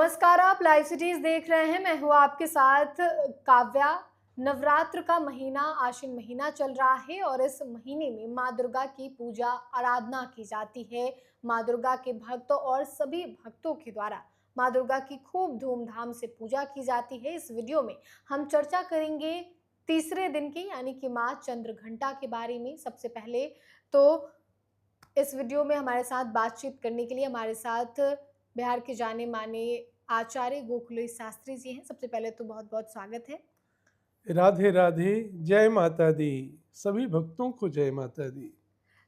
नमस्कार, आप live cities देख रहे हैं। मैं हूँ आपके साथ काव्या। नवरात्र का महीना, आश्विन महीना चल रहा है और इस महीने में माँ दुर्गा की पूजा आराधना की जाती है। माँ दुर्गा के भक्त और सभी भक्तों के द्वारा माँ दुर्गा की खूब धूमधाम से पूजा की जाती है। इस वीडियो में हम चर्चा करेंगे तीसरे दिन की, यानी कि माँ चंद्रघंटा के बारे में। सबसे पहले तो इस वीडियो में हमारे साथ बातचीत करने के लिए हमारे साथ बिहार के जाने माने आचार्य गोकुलेश शास्त्री जी हैं। सबसे पहले तो बहुत बहुत स्वागत है। राधे राधे, जय माता दी। सभी भक्तों को जय माता दी।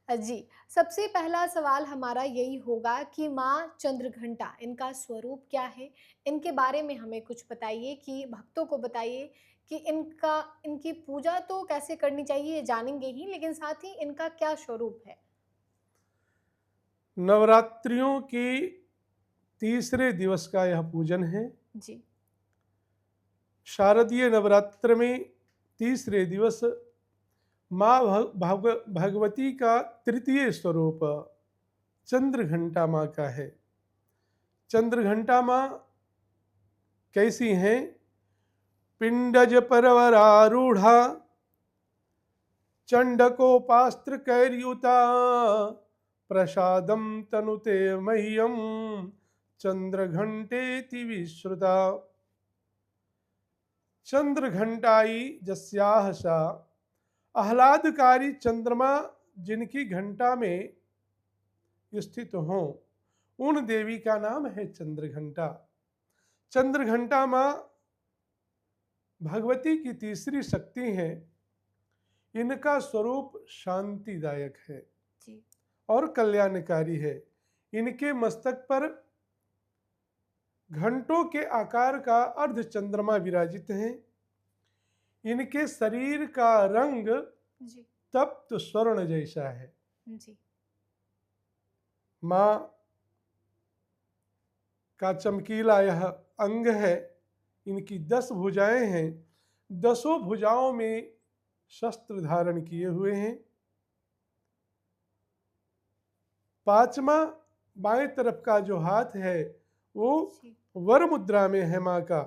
जी, सबसे पहला सवाल हमारा यही होगा कि माँ चंद्रघंटा, इनका स्वरूप क्या है? इनके बारे में हमें कुछ बताइए, कि भक्तों को बताइए कि इनकी पूजा तो कैसे करनी चाहिए, ये जानेंगे ही, लेकिन साथ ही इनका क्या स्वरूप है? नवरात्रियों के तीसरे दिवस का यह पूजन है। जी, शारदीय नवरात्र में तीसरे दिवस माँ भगवती का तृतीय स्वरूप चंद्रघंटा माँ का है। चंद्रघंटा माँ कैसी हैं? पिंडज परवरारूढ़ा चंडकोपास्त्र कैर्युता प्रसादम तनुते मह्यम चंद्रघंटेति विश्रुता। चंद्रघंटाई जस्याह सा, आह्लादकारी चंद्रमा जिनकी घंटा में स्थित हो, उन देवी का नाम है चंद्रघंटा। चंद्रघंटा माँ भगवती की तीसरी शक्ति है। इनका स्वरूप शांतिदायक है जी, और कल्याणकारी है। इनके मस्तक पर घंटों के आकार का अर्ध चंद्रमा विराजित है। इनके शरीर का रंग जी, तप्त स्वर्ण जैसा है। जी, माँ का चमकीला यह अंग है। इनकी 10 भुजाएं हैं। 10 भुजाओं में शस्त्र धारण किए हुए हैं। पांचवा बाएं तरफ का जो हाथ है वो जी, वर मुद्रा में है माँ का।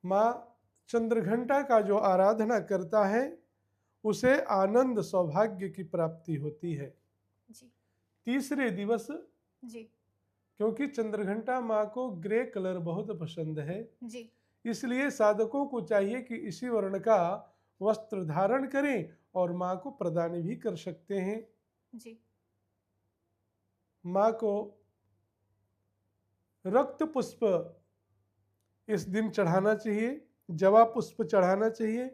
माँ चंद्रघंटा का जो आराधना करता है उसे आनंद सौभाग्य की प्राप्ति होती है। जी, तीसरे दिवस, जी, क्योंकि चंद्रघंटा माँ को ग्रे कलर बहुत पसंद है, जी, इसलिए साधकों को चाहिए कि इसी वर्ण का वस्त्र धारण करें और माँ को प्रदान भी कर सकते हैं। जी, माँ को रक्त पुष्प इस दिन चढ़ाना चाहिए, जवा पुष्प चढ़ाना चाहिए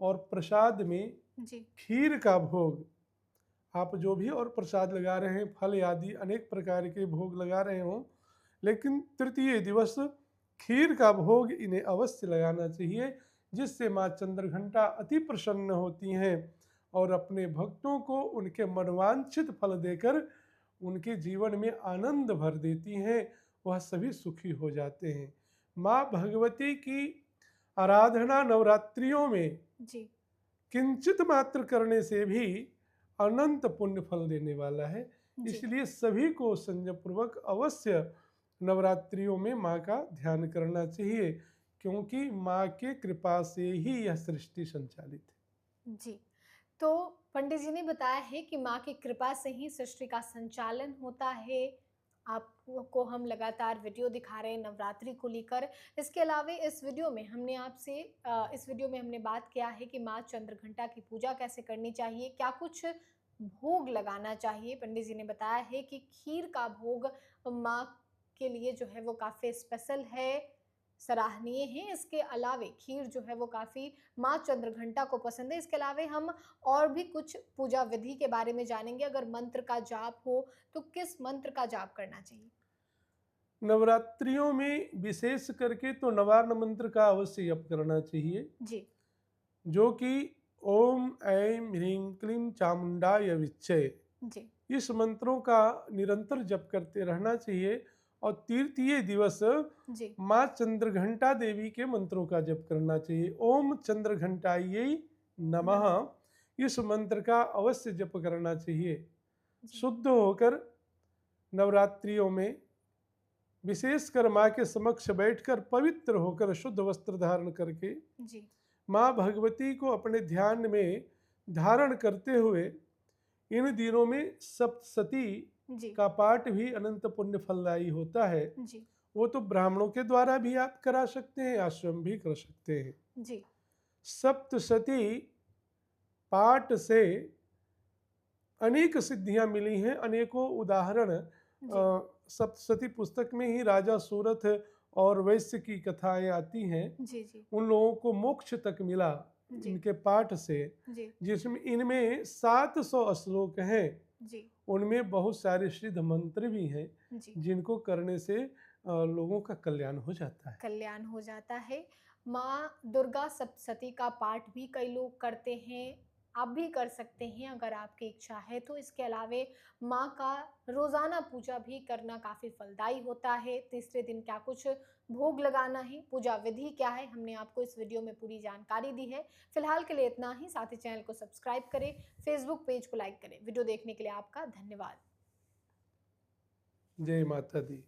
और प्रसाद में जी, खीर का भोग, आप जो भी और प्रसाद लगा रहे हैं, फल आदि अनेक प्रकार के भोग लगा रहे हों, लेकिन तृतीय दिवस खीर का भोग इन्हें अवश्य लगाना चाहिए, जिससे माँ चंद्रघंटा अति प्रसन्न होती हैं और अपने भक्तों को उनके मनवांछित फल देकर उनके जीवन में आनंद भर देती हैं। वह सभी सुखी हो जाते हैं। माँ भगवती की आराधना नवरात्रियों में जी, किंचित मात्र करने से भी अनंत पुण्य फल देने वाला है। जी, इसलिए सभी को संयम पूर्वक अवश्य नवरात्रियों में माँ का ध्यान करना चाहिए, क्योंकि माँ के कृपा से ही यह सृष्टि संचालित है। जी। तो पंडित जी ने बताया है कि माँ की कृपा से ही सृष्टि का संचालन होता है। आपको हम लगातार वीडियो दिखा रहे हैं नवरात्रि को लेकर। इसके अलावा इस वीडियो में हमने बात किया है कि माँ चंद्रघंटा की पूजा कैसे करनी चाहिए, क्या कुछ भोग लगाना चाहिए। पंडित जी ने बताया है कि खीर का भोग माँ के लिए जो है वो काफ़ी स्पेशल है, सराहनीय है। इसके अलावे खीर जो है वो काफ़ी माँ चंद्रघंटा को पसंद है। इसके अलावा हम और भी कुछ पूजा विधि के बारे में जानेंगे। अगर मंत्र का जाप हो तो किस मंत्र का जाप करना चाहिए? नवरात्रियों में विशेष करके तो नवार्ण मंत्र का अवश्य जप करना चाहिए, जी, जो कि ओम ऐं ह्रीं क्लीं चामुंडाय विच्चे, जी, इस मंत्रों का निरंतर जप करते रहना चाहिए। और तृतीय दिवस जी, माँ चंद्रघंटा देवी के मंत्रों का जप करना चाहिए। ओम चंद्रघंटायै नमः, नमः। इस मंत्र का अवश्य जप करना चाहिए। जी, शुद्ध होकर नवरात्रियों में विशेषकर माँ के समक्ष बैठकर पवित्र होकर शुद्ध वस्त्र धारण करके जी माँ भगवती को अपने ध्यान में धारण करते हुए इन दिनों में सप्तशती जी का पाठ भी अनंत पुण्य फलदायी होता है। जी वो तो ब्राह्मणों के द्वारा भी आप करा सकते हैं, आप स्वयं भी कर सकते हैं। जी सप्तशती पाठ से अनेक सिद्धियां मिली हैं, अनेकों उदाहरण जी सप्तशती पुस्तक में ही राजा सूरथ और वैश्य की कथाएं आती हैं। जी जी उन लोगों को मोक्ष तक मिला जी इनके पाठ से, जी जिसमें इनमें 700 श्लोक हैं। जी उनमें बहुत सारे सिद्ध मंत्र भी हैं जी जिनको करने से लोगों का कल्याण हो जाता है। कल्याण हो जाता है। माँ दुर्गा सप्तशती का पाठ भी कई लोग करते हैं, आप भी कर सकते हैं अगर आपकी इच्छा है तो। इसके अलावे माँ का रोज़ाना पूजा भी करना काफ़ी फलदायी होता है। तीसरे दिन क्या कुछ भोग लगाना है, पूजा विधि क्या है, हमने आपको इस वीडियो में पूरी जानकारी दी है। फिलहाल के लिए इतना ही। साथ ही चैनल को सब्सक्राइब करें, फेसबुक पेज को लाइक करें। वीडियो देखने के लिए आपका धन्यवाद। जय माता दी।